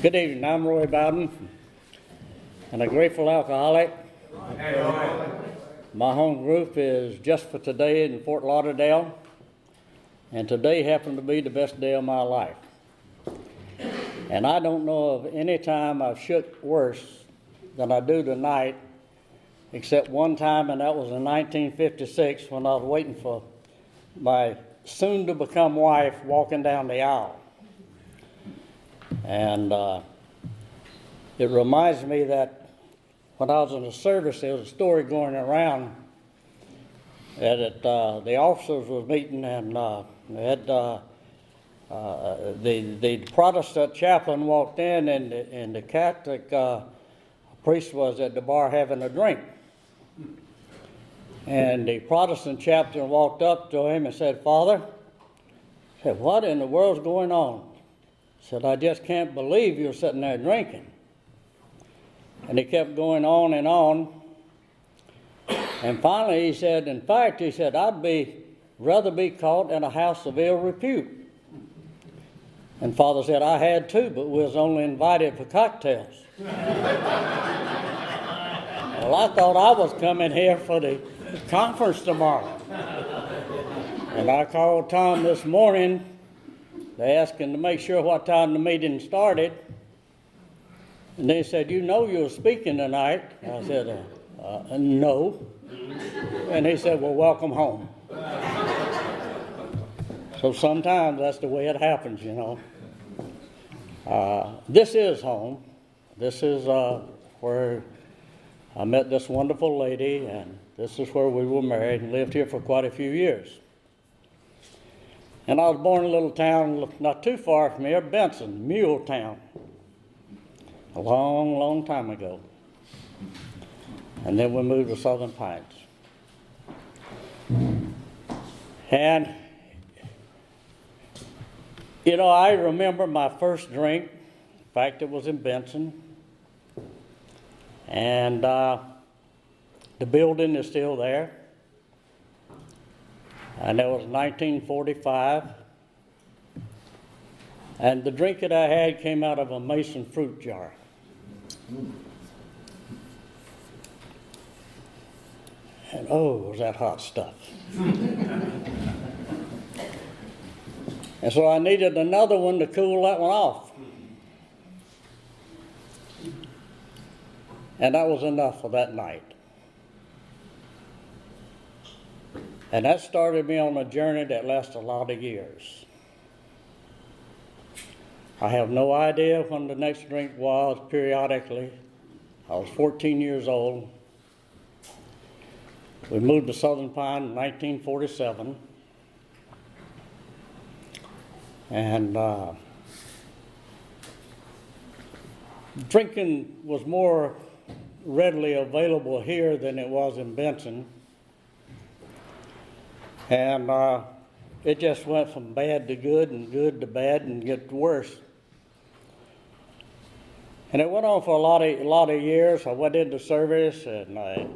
Good evening. I'm Roy Bowden, and a grateful alcoholic. My home group is just for today in Fort Lauderdale, and today happened to be the best day of my life. And I don't know of any time I've shook worse than I do tonight, except one time, and that was in 1956 when I was waiting for my soon-to-become wife walking down the aisle. And it reminds me that when I was in the service, there was a story going around that the officers was meeting, and they had the Protestant chaplain walked in, and the Catholic priest was at the bar having a drink. And the Protestant chaplain walked up to him and said, "Father," said, "what in the world's going on?" Said, "I just can't believe you're sitting there drinking." And he kept going on and on. And finally he said, in fact, he said, "I'd rather be caught in a house of ill repute." And Father said, "I had too, but we was only invited for cocktails." Well, I thought I was coming here for the conference tomorrow. And I called Tom this morning. They asked him to make sure what time the meeting started. And they said, "You know you're speaking tonight." I said, "No." And he said, "Well, welcome home." So sometimes that's the way it happens, you know. This is home. This is where I met this wonderful lady, and this is where we were married and lived here for quite a few years. And I was born in a little town not too far from here, Benson, Mule Town, a long, long time ago. And then we moved to Southern Pines. And, you know, I remember my first drink. In fact, it was in Benson. And the building is still there. And that was 1945. And the drink that I had came out of a mason fruit jar. And oh, was that hot stuff. And so I needed another one to cool that one off. And that was enough for that night. And that started me on a journey that lasted a lot of years. I have no idea when the next drink was periodically. I was 14 years old. We moved to Southern Pine in 1947. And drinking was more readily available here than it was in Benson. And it just went from bad to good and good to bad and get worse. And it went on for a lot of years. I went into service, and I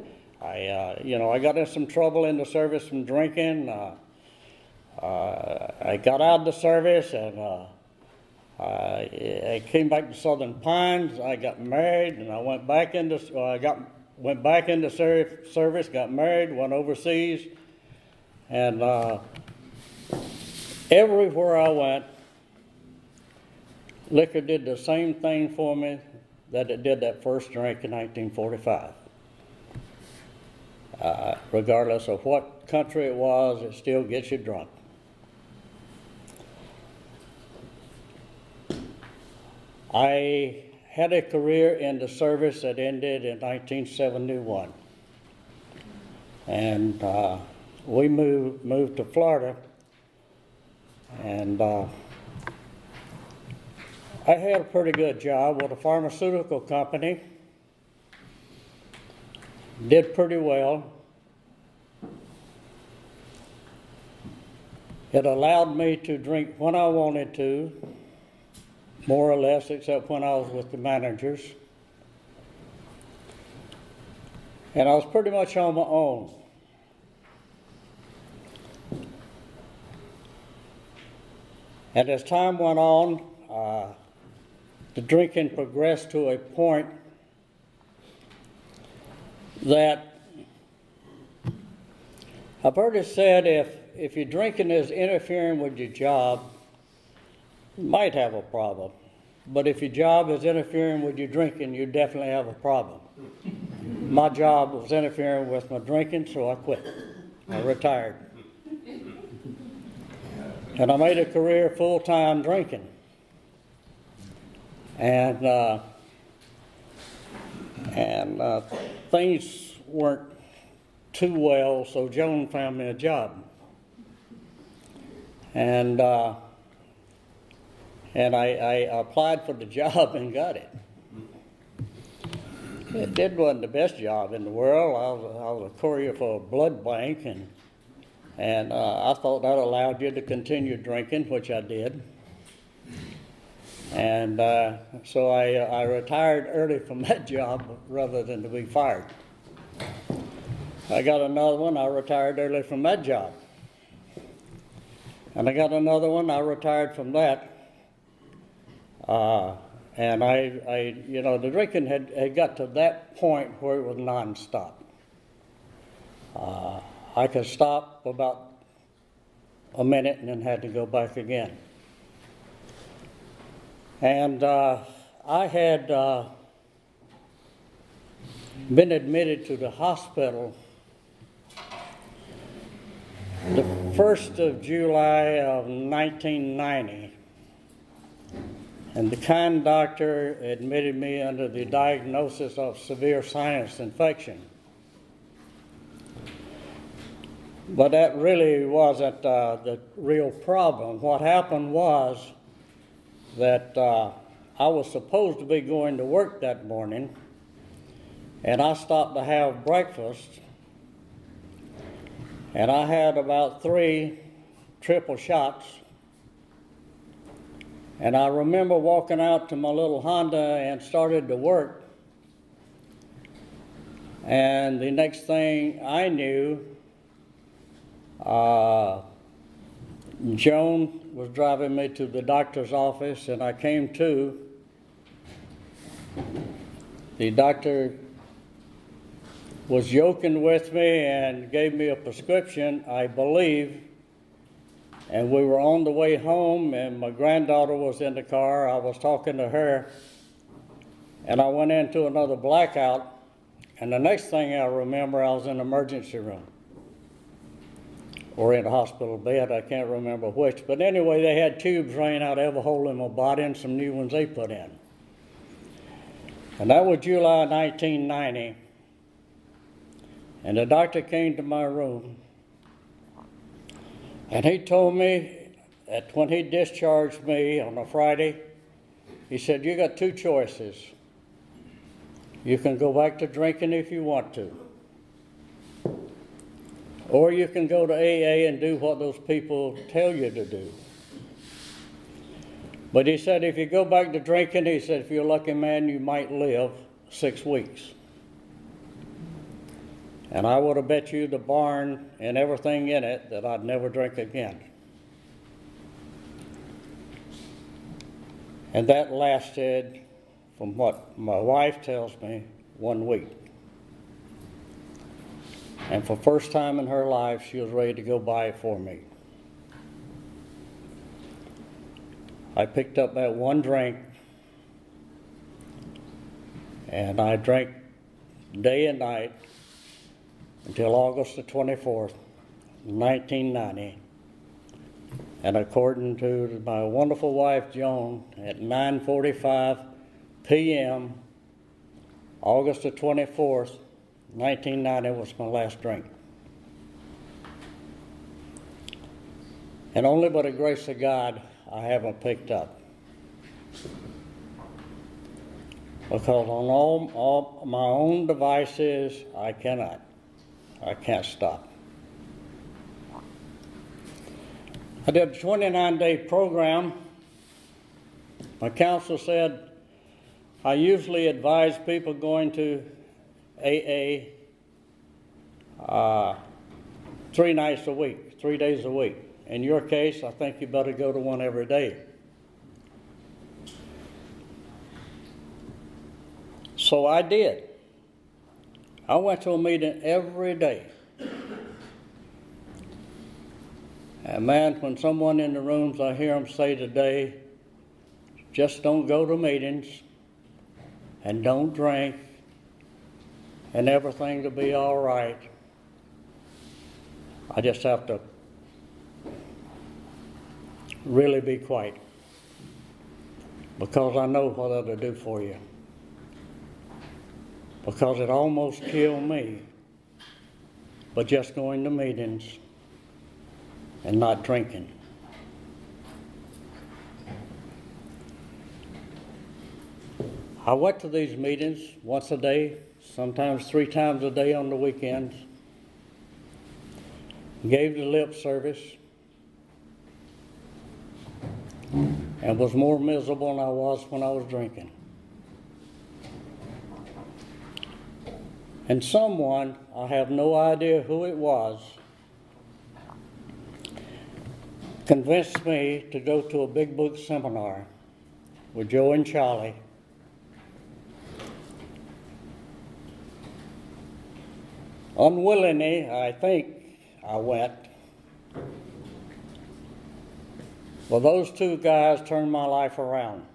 got in some trouble in the service from drinking. I got out of the service, and I came back to Southern Pines. I got married, and I went back into service, got married, went overseas. And everywhere I went, liquor did the same thing for me that it did that first drink in 1945. Regardless of what country it was, it still gets you drunk. I had a career in the service that ended in 1971. And we moved to Florida, and I had a pretty good job with a pharmaceutical company. Did pretty well. It allowed me to drink when I wanted to, more or less, except when I was with the managers. And I was pretty much on my own. And as time went on, the drinking progressed to a point that I've heard it said if your drinking is interfering with your job, you might have a problem. But if your job is interfering with your drinking, you definitely have a problem. My job was interfering with my drinking, so I quit. I retired. And I made a career full-time drinking. And things weren't too well, so Joan found me a job. And I applied for the job and got it. It wasn't the best job in the world. I was a courier for a blood bank, and I thought that allowed you to continue drinking, which I did. And so I retired early from that job rather than to be fired. I got another one, I retired early from that job. And I got another one, I retired from that. And I the drinking had got to that point where it was nonstop. I could stop about a minute and then had to go back again. And I had been admitted to the hospital the 1st of July of 1990. And the kind doctor admitted me under the diagnosis of severe sinus infection. But that really wasn't the real problem. What happened was that I was supposed to be going to work that morning, and I stopped to have breakfast, and I had about 3 triple shots. And I remember walking out to my little Honda and started to work. And the next thing I knew, Joan was driving me to the doctor's office, and I came to. The doctor was joking with me and gave me a prescription, I believe. And we were on the way home, and my granddaughter was in the car. I was talking to her, and I went into another blackout. And the next thing I remember, I was in the emergency room or in a hospital bed. I can't remember which. But anyway, they had tubes running out every hole in my body and some new ones they put in. And that was July 1990. And the doctor came to my room. And he told me that when he discharged me on a Friday, he said, "You got 2 choices. You can go back to drinking if you want to, or you can go to AA and do what those people tell you to do." But he said, if you go back to drinking, he said, if you're a lucky man, you might live 6 weeks. And I would have bet you the barn and everything in it that I'd never drink again. And that lasted, from what my wife tells me, 1 week. And for the first time in her life, she was ready to go buy it for me. I picked up that 1 drink, and I drank day and night until August the 24th, 1990. And according to my wonderful wife, Joan, at 9:45 p.m., August the 24th, 1990 was my last drink. And only by the grace of God, I haven't picked up. Because on all my own devices, I can't stop. I did a 29-day program. My counselor said I usually advise people going to AA 3 nights a week, 3 days a week. In your case, I think you better go to one every day. So I did. I went to a meeting every day. And man, when someone in the rooms, I hear them say today, just don't go to meetings and don't drink and everything will be all right. I just have to really be quiet because I know what it'll do for you. Because it almost killed me, but just going to meetings and not drinking. I went to these meetings once a day, sometimes 3 times a day on the weekends, gave the lip service, and was more miserable than I was when I was drinking. And someone, I have no idea who it was, convinced me to go to a big book seminar with Joe and Charlie. Unwillingly, I think I went. Well, those 2 guys turned my life around.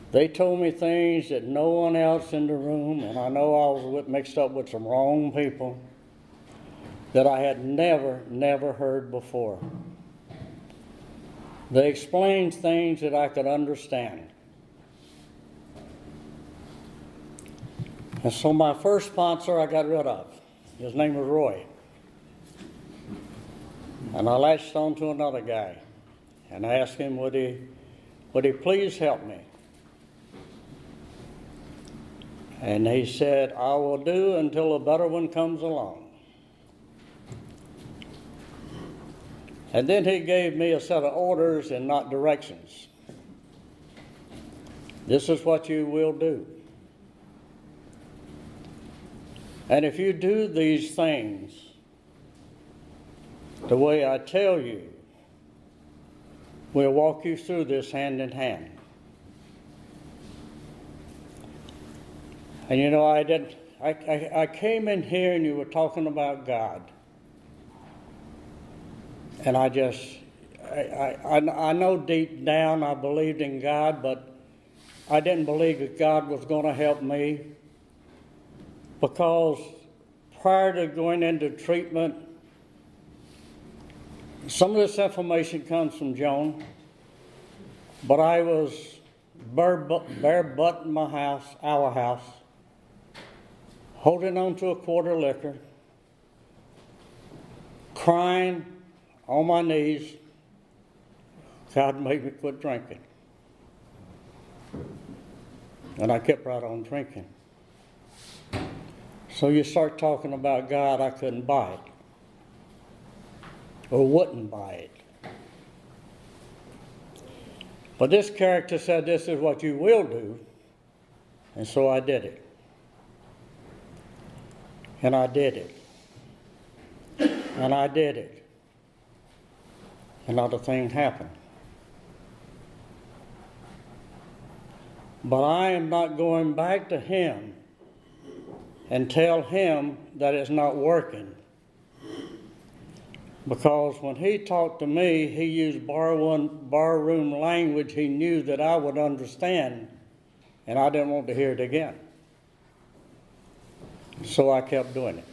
They told me things that no one else in the room, and I know I was mixed up with some wrong people, that I had never heard before. They explained things that I could understand. And so my first sponsor I got rid of. His name was Roy. And I latched on to another guy and I asked him, would he please help me? And he said, I will do until a better one comes along. And then he gave me a set of orders and not directions. This is what you will do. And if you do these things the way I tell you, we'll walk you through this hand in hand. And you know, I came in here and you were talking about God. And I know deep down I believed in God, but I didn't believe that God was going to help me, because prior to going into treatment, some of this information comes from Joan, but I was bare butt in my house, our house, holding on to a quart of liquor, crying on my knees. God made me quit drinking. And I kept right on drinking. So you start talking about God, I couldn't buy it. Or wouldn't buy it. But this character said, this is what you will do. And so I did it. And I did it. And I did it. Another thing happened. But I am not going back to him and tell him that it's not working. Because when he talked to me, he used barroom language he knew that I would understand, and I didn't want to hear it again. So I kept doing it.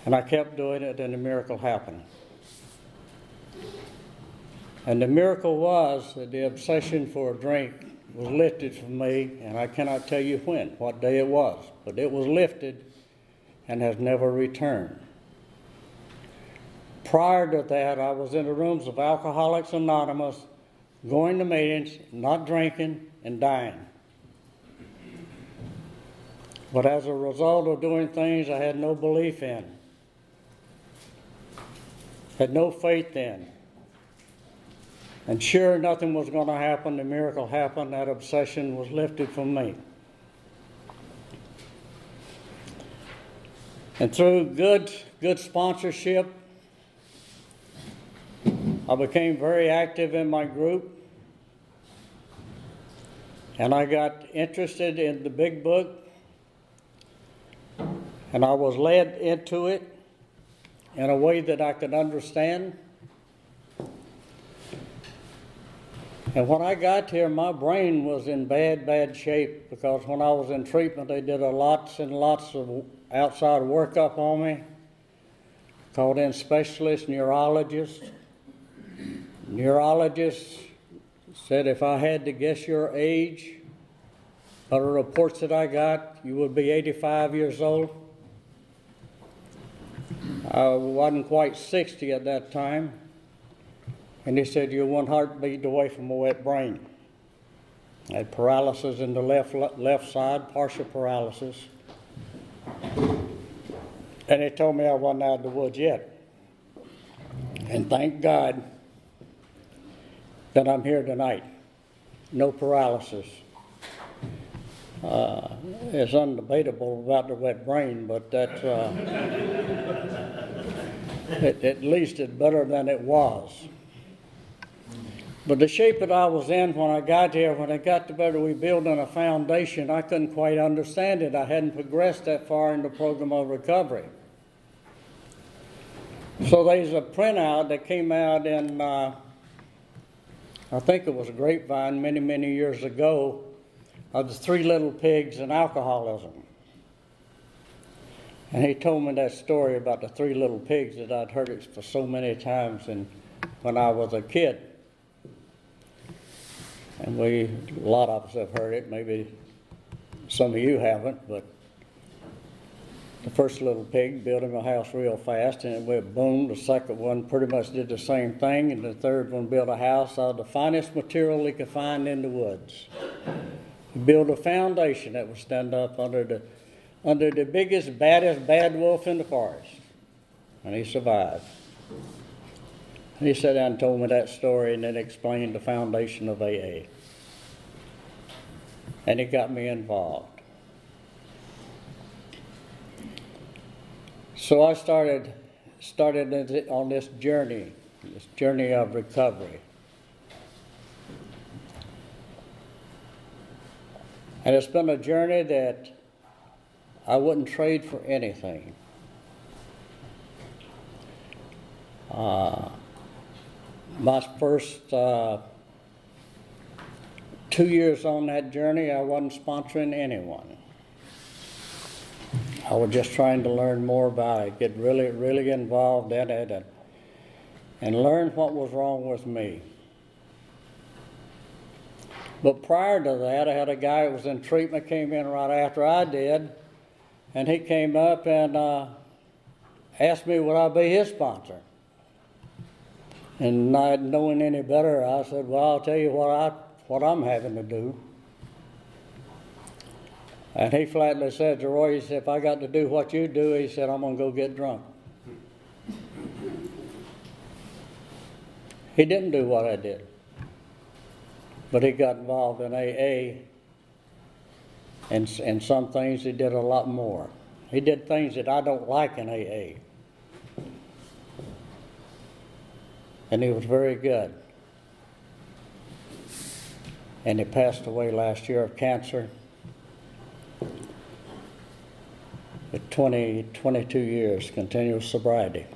And I kept doing it, and the miracle happened. And the miracle was that the obsession for a drink was lifted from me, and I cannot tell you when, what day it was, but it was lifted and has never returned. Prior to that, I was in the rooms of Alcoholics Anonymous, going to meetings, not drinking, and dying. But as a result of doing things I had no belief in, had no faith in, and sure nothing was going to happen, the miracle happened, that obsession was lifted from me. And through good sponsorship, I became very active in my group. And I got interested in the big book, and I was led into it in a way that I could understand. And when I got here, my brain was in bad shape, because when I was in treatment, they did lots and lots of outside workup on me. Called in specialists, neurologists. Neurologists said if I had to guess your age, by the reports that I got, you would be 85 years old. I wasn't quite 60 at that time. And he said, you're one heartbeat away from a wet brain. I had paralysis in the left side, partial paralysis. And he told me I wasn't out of the woods yet. And thank God that I'm here tonight. No paralysis. It's undebatable about the wet brain, but that's at least it's better than it was. But the shape that I was in when I got here, when I got to better rebuilding a foundation, I couldn't quite understand it. I hadn't progressed that far in the program of recovery. So there's a printout that came out in, I think it was a Grapevine many years ago, of the 3 little pigs and alcoholism. And he told me that story about the 3 little pigs that I'd heard it for so many times when I was a kid. And a lot of us have heard it, maybe some of you haven't, but the first little pig built him a house real fast, and it went boom. The second one pretty much did the same thing, and the third one built a house out of the finest material he could find in the woods. He built a foundation that would stand up under the biggest, baddest bad wolf in the forest, and he survived. And he sat down and told me that story, and then explained the foundation of AA. And it got me involved. So I started on this journey of recovery. And it's been a journey that I wouldn't trade for anything. My first 2 years on that journey, I wasn't sponsoring anyone. I was just trying to learn more about it, get really involved in it, and learn what was wrong with me. But prior to that, I had a guy who was in treatment, came in right after I did, and he came up and asked me would I be his sponsor. And not knowing any better, I said, well, I'll tell you what I'm having to do. And he flatly said to Roy, he said, if I got to do what you do, he said, I'm going to go get drunk. He didn't do what I did. But he got involved in AA, and some things he did a lot more. He did things that I don't like in AA. And he was very good. And he passed away last year of cancer at 22 years, continuous sobriety.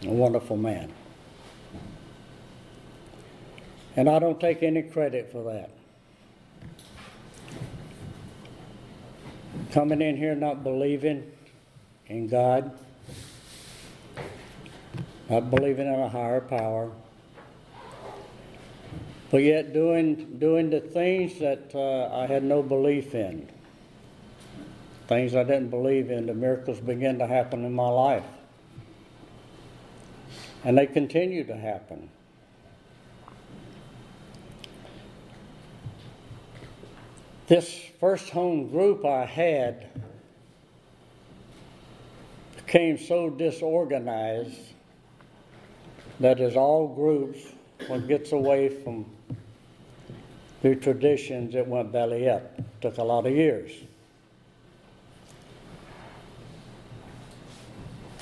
A wonderful man. And I don't take any credit for that. Coming in here not believing in God, not believing in a higher power, but yet doing the things that I had no belief in. Things I didn't believe in, the miracles began to happen in my life. And they continue to happen. This first home group I had became so disorganized that as all groups, one gets away from the traditions, it went belly up. It took a lot of years.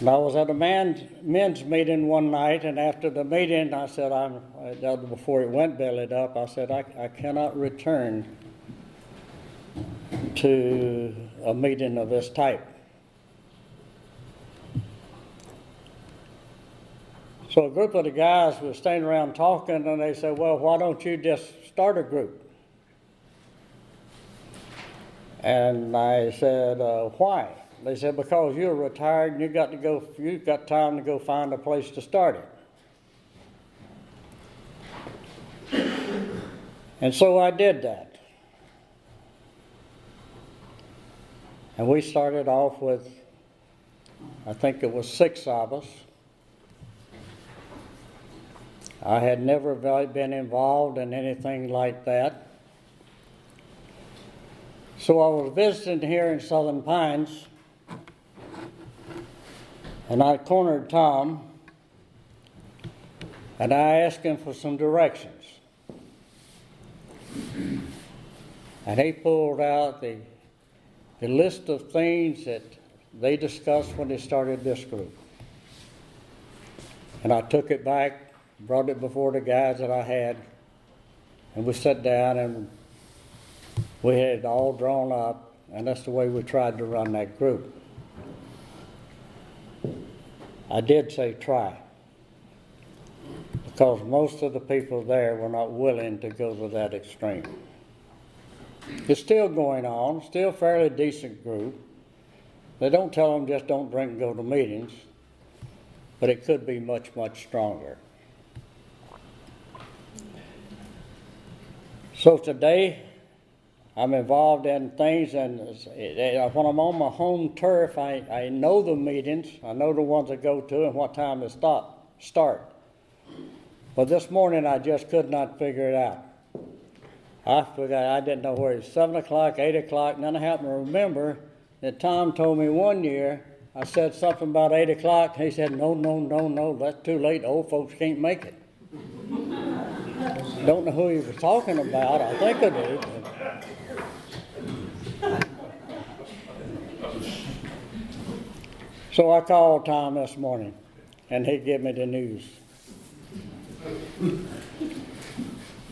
And I was at a men's meeting one night, and after the meeting, I said, before it went bellied up, I said, I cannot return to a meeting of this type. So a group of the guys were standing around talking, and they said, well, why don't you just start a group? And I said, why? They said, because you're retired and you've got time to go find a place to start it. And so I did that. And we started off with, I think it was 6 of us. I had never been involved in anything like that. So I was visiting here in Southern Pines, and I cornered Tom, and I asked him for some directions. And he pulled out the list of things that they discussed when they started this group. And I took it back, brought it before the guys that I had, and we sat down and we had it all drawn up, and that's the way we tried to run that group. I did say try, because most of the people there were not willing to go to that extreme. It's still going on, still a fairly decent group. They don't tell them just don't drink and go to meetings, but it could be much, much stronger. So today, I'm involved in things, and when I'm on my home turf, I know the meetings, I know the ones I go to and what time to start. But this morning I just could not figure it out. I didn't know where it was 7 o'clock, 8 o'clock, and then I happened to remember that Tom told me one year, I said something about 8 o'clock, and he said, no, that's too late, old folks can't make it. Don't know who he was talking about, I think I do. So I called Tom this morning, and he gave me the news.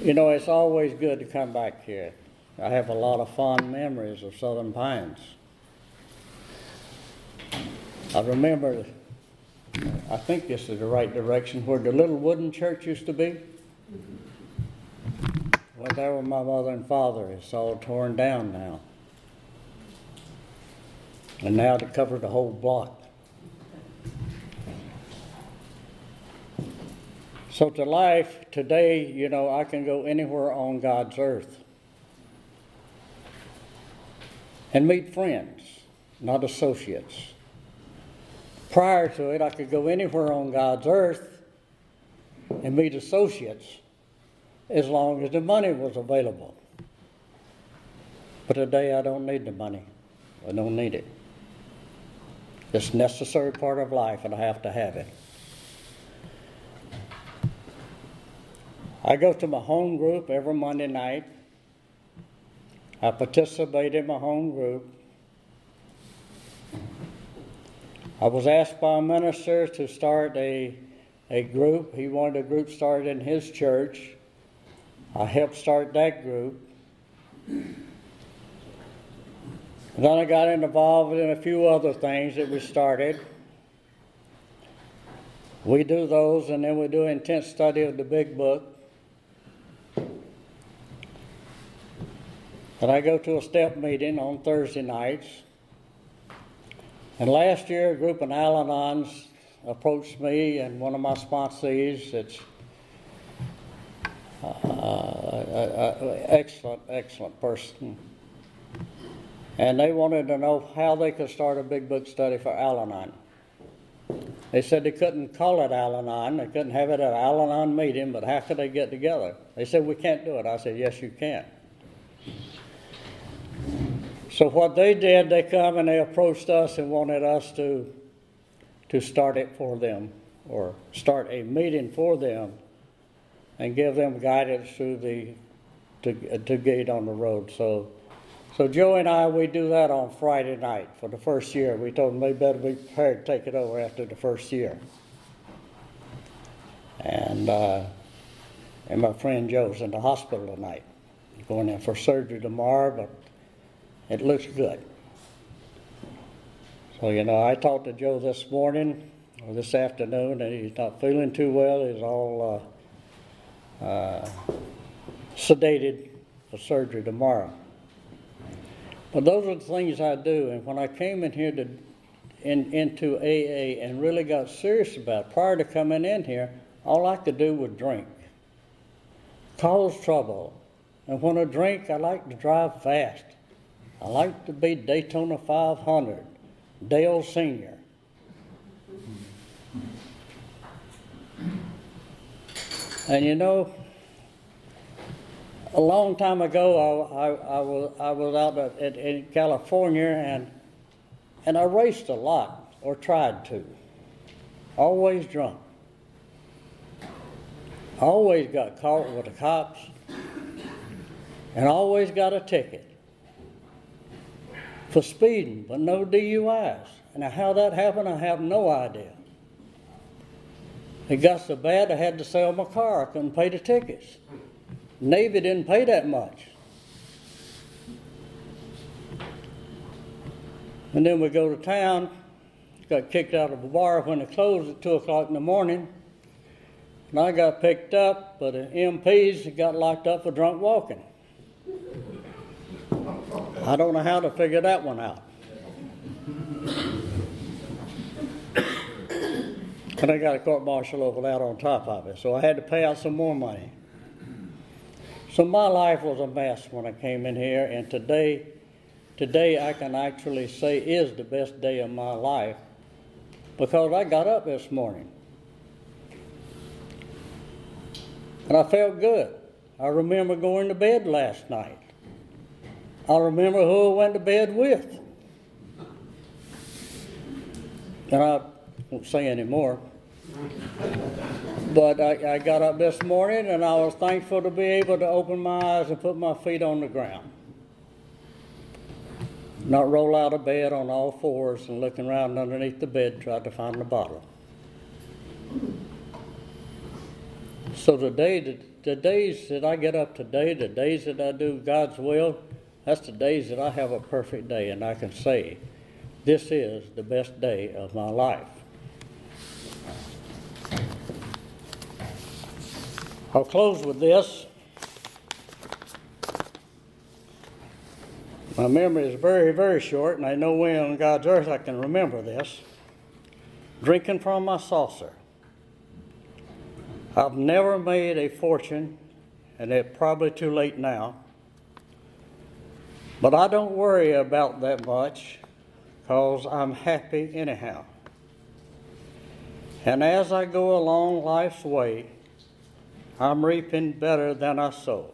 You know, it's always good to come back here. I have a lot of fond memories of Southern Pines. I remember, I think this is the right direction, where the little wooden church used to be. Well, there were my mother and father. It's all torn down now. And now to cover the whole block. So to life today, you know, I can go anywhere on God's earth and meet friends, not associates. Prior to it, I could go anywhere on God's earth and meet associates as long as the money was available. But today I don't need the money. I don't need it. It's a necessary part of life, and I have to have it. I go to my home group every Monday night. I participate in my home group. I was asked by a minister to start a group. He wanted a group started in his church. I helped start that group. And then I got involved in a few other things that we started. We do those, and then we do intense study of the big book. And I go to a step meeting on Thursday nights. And last year, a group of Al-Anons approached me, and one of my sponsees, it's excellent person. And they wanted to know how they could start a big book study for Al-Anon. They said they couldn't call it Al-Anon, they couldn't have it at an Al-Anon meeting, but how could they get together? They said, we can't do it. I said, yes, you can. So what they did, they come and they approached us and wanted us to start it for them, or start a meeting for them and give them guidance through to get on the road. So So Joe and I, we do that on Friday night for the first year. We told them they better be prepared to take it over after the first year. And my friend Joe's in the hospital tonight. He's going in for surgery tomorrow, but it looks good. So, I talked to Joe this morning or this afternoon, and he's not feeling too well. He's all sedated for surgery tomorrow. But those are the things I do. And when I came in here into AA and really got serious about it, prior to coming in here, all I could do was drink, cause trouble. And when I drink, I like to drive fast. I like to be Daytona 500, Dale Sr. And a long time ago, I was out in California, and I raced a lot, or tried to. Always drunk. Always got caught with the cops, and always got a ticket for speeding, but no DUIs. And how that happened, I have no idea. It got so bad I had to sell my car. I couldn't pay the tickets. Navy didn't pay that much. And then we go to town, got kicked out of the bar when it closed at 2 o'clock in the morning. And I got picked up, but the MPs got locked up for drunk walking. I don't know how to figure that one out. And I got a court martial over that on top of it, so I had to pay out some more money. So my life was a mess when I came in here, and today I can actually say is the best day of my life because I got up this morning. And I felt good. I remember going to bed last night. I remember who I went to bed with. And I won't say any more. But I got up this morning and I was thankful to be able to open my eyes and put my feet on the ground. Not roll out of bed on all fours and looking around underneath the bed trying to find the bottle. So the days that I get up today, the days that I do God's will, that's the days that I have a perfect day, and I can say, this is the best day of my life. I'll close with this. My memory is very, very short, and I know when on God's earth I can remember this. Drinking from my saucer. I've never made a fortune, and it's probably too late now. But I don't worry about that much, because I'm happy anyhow. And as I go along life's way, I'm reaping better than I sow.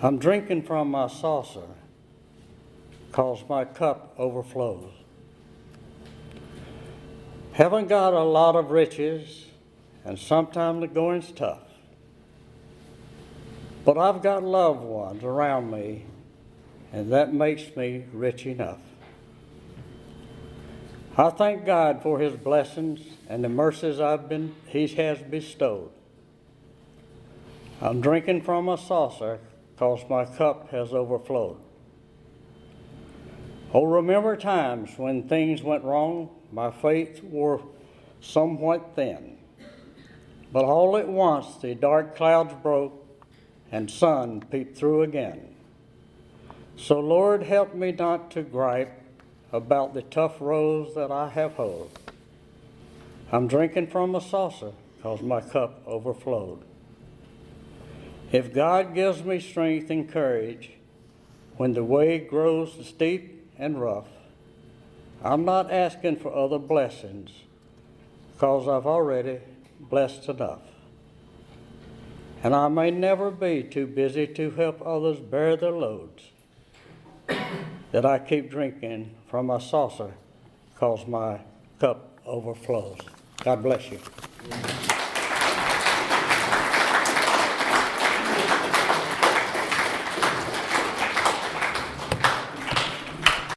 I'm drinking from my saucer, because my cup overflows. Haven't got a lot of riches, and sometimes the going's tough. But I've got loved ones around me, and that makes me rich enough. I thank God for His blessings and the mercies He has bestowed. I'm drinking from a saucer because my cup has overflowed. Oh, remember times when things went wrong, my faith were somewhat thin. But all at once the dark clouds broke and sun peeped through again. So Lord, help me not to gripe about the tough roads that I have hoed. I'm drinking from a saucer because my cup overflowed. If God gives me strength and courage when the way grows steep and rough, I'm not asking for other blessings because I've already blessed enough. And I may never be too busy to help others bear their loads, that I keep drinking from my saucer because my cup overflows. God bless you.